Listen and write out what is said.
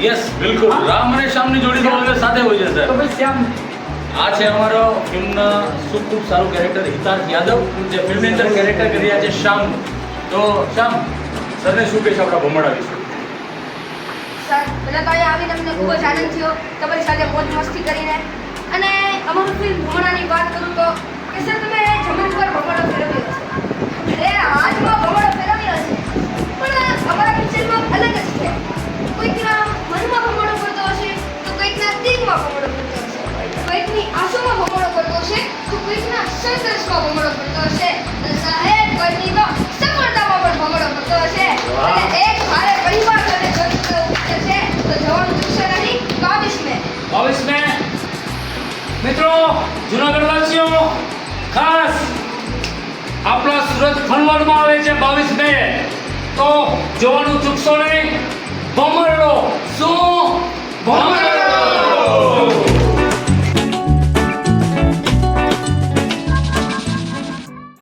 Yes બિલકુલ રામ અને શ્યામની જોડી તો ઓલવેઝ સાથે હોય છે સર. તો ભાઈ શ્યામ આ છે અમારો ફિલ્મના ખૂબ સારું કેરેક્ટર હિતાર્થ યાદવ જે ફિલ્મની અંદર કેરેક્ટર કરી રહ્યા છે શ્યામનું. તો શ્યામ સરને શું કહીશ આપણા ભમરડા વિશે? સર પહેલાં તો અહીંયા આવીને અમને ખૂબ જ આનંદ થયો તમારી સાથે મોજ મસ્તી કરીને. અને અમારું ફિલ્મ ભમરડાની વાત કરું તો કે સર તમે જમીન પર ભમરડો ફેરવ્યો હશે, અરે હાથમાં ભમરડો ફેરવ્યો હશે, પણ અમારા પિક્ચરમાં અલગ જ છે. કોઈકના મનમાં ભમરડો પડતો હશે તો કોઈકના દિલમાં ભમરડો પડતો હશે, કોઈકની આંસુમાં ભમરડો પડતો હશે તો કોઈકના સંતોષમાં ભમરડો પડતો હશે, અને સાહેબ કોઈકની તો સફળતામાં પણ ભમરડો પડતો હશે. અને એક ભારે પરિવાર સાથે ચરિત્ર ઉતરે છે તો જવાનું ચૂકશે નહીં. 22 મે 22 મે મિત્રો જુનાગઢ વાસીઓ ખાસ આપણા સુરત ફનવરમાં આવે છે 22 મે, તો જોવાનું ચૂકશો નહીં. ભમરડો શું